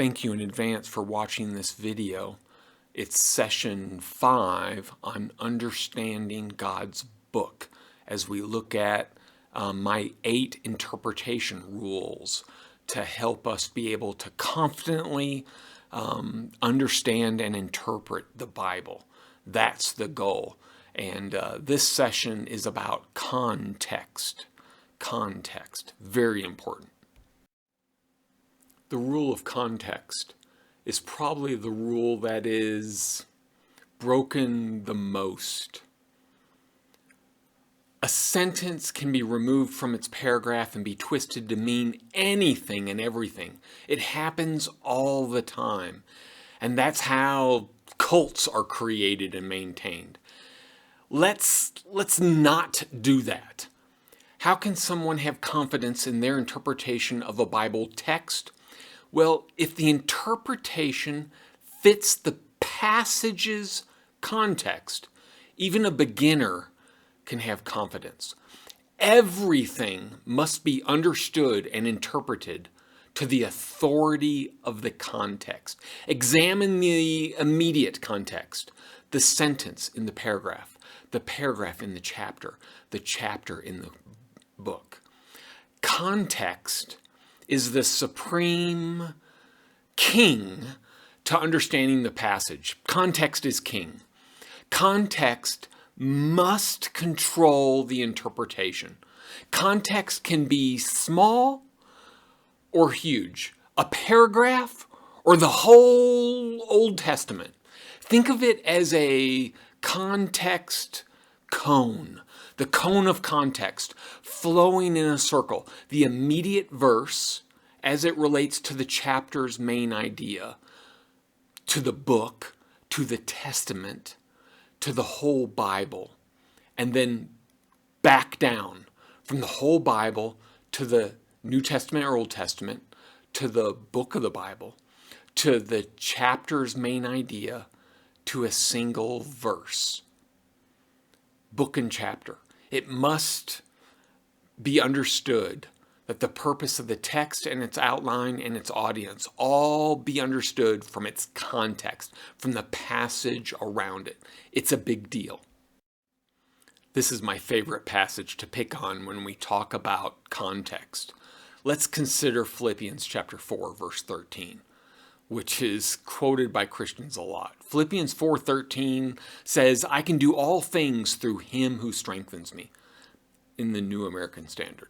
Thank you in advance for watching this video. It's session 5 on understanding God's book as we look at my 8 interpretation rules to help us be able to confidently understand and interpret the Bible. That's the goal. And this session is about context. Context, very important. The rule of context is probably the rule that is broken the most. A sentence can be removed from its paragraph and be twisted to mean anything and everything. It happens all the time. And that's how cults are created and maintained. Let's not do that. How can someone have confidence in their interpretation of a Bible text? Well, if the interpretation fits the passage's context, even a beginner can have confidence. Everything must be understood and interpreted to the authority of the context. Examine the immediate context, the sentence in the paragraph in the chapter in the book. Context is the supreme king to understanding the passage. Context is king. Context must control the interpretation. Context can be small or huge, a paragraph or the whole Old Testament. Think of it as a context cone, the cone of context flowing in a circle. The immediate verse as it relates to the chapter's main idea, to the book, to the testament, to the whole Bible, and then back down from the whole Bible to the New Testament or Old Testament, to the book of the Bible, to the chapter's main idea, to a single verse. Book and chapter. It must be understood that the purpose of the text and its outline and its audience all be understood from its context, from the passage around it. It's a big deal. This is my favorite passage to pick on when we talk about context. Let's consider Philippians chapter 4, verse 13. Which is quoted by Christians a lot. Philippians 4:13 says, I can do all things through him who strengthens me, in the New American Standard.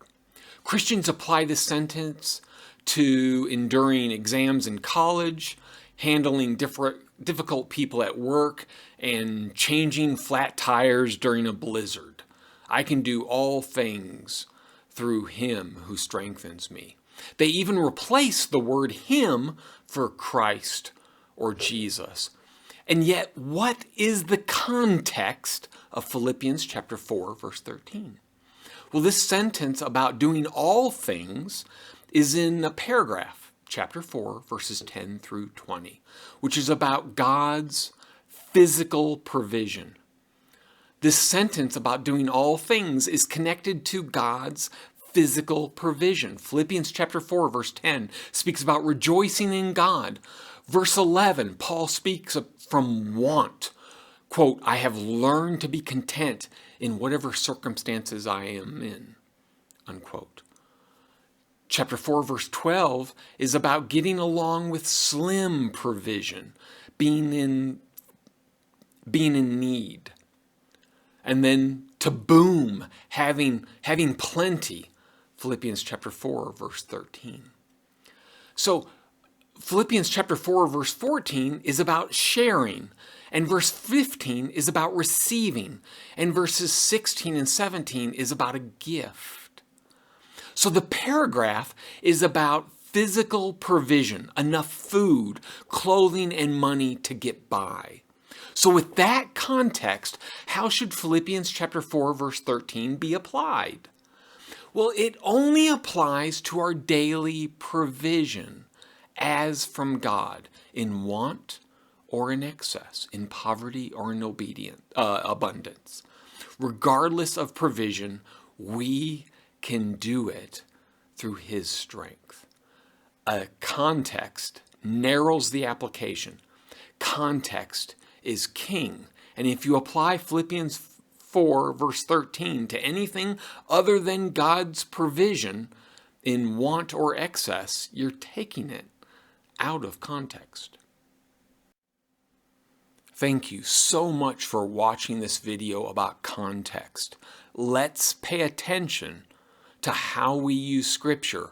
Christians apply this sentence to enduring exams in college, handling difficult people at work, and changing flat tires during a blizzard. I can do all things through him who strengthens me. They even replace the word him for Christ or Jesus. And yet, what is the context of Philippians chapter 4, verse 13? Well, this sentence about doing all things is in a paragraph, chapter 4, verses 10 through 20, which is about God's physical provision. This sentence about doing all things is connected to God's physical provision. Philippians chapter 4, verse 10 speaks about rejoicing in God. Verse 11, Paul speaks from want. Quote, I have learned to be content in whatever circumstances I am in. Unquote. Chapter 4, verse 12 is about getting along with slim provision, being in need. And then to boom, having plenty. Philippians chapter 4, verse 13. So Philippians chapter 4, verse 14 is about sharing, and verse 15 is about receiving, and verses 16 and 17 is about a gift. So the paragraph is about physical provision, enough food, clothing, and money to get by. So with that context, how should Philippians chapter 4, verse 13 be applied? Well, it only applies to our daily provision as from God, in want or in excess, in poverty or in abundance. Regardless of provision, we can do it through his strength. A context narrows the application. Context is king. And if you apply Philippians 4, verse 13 to anything other than God's provision in want or excess, you're taking it out of context. Thank you so much for watching this video about context. Let's pay attention to how we use Scripture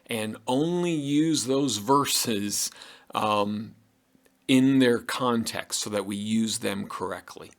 and only use those verses in their context so that we use them correctly.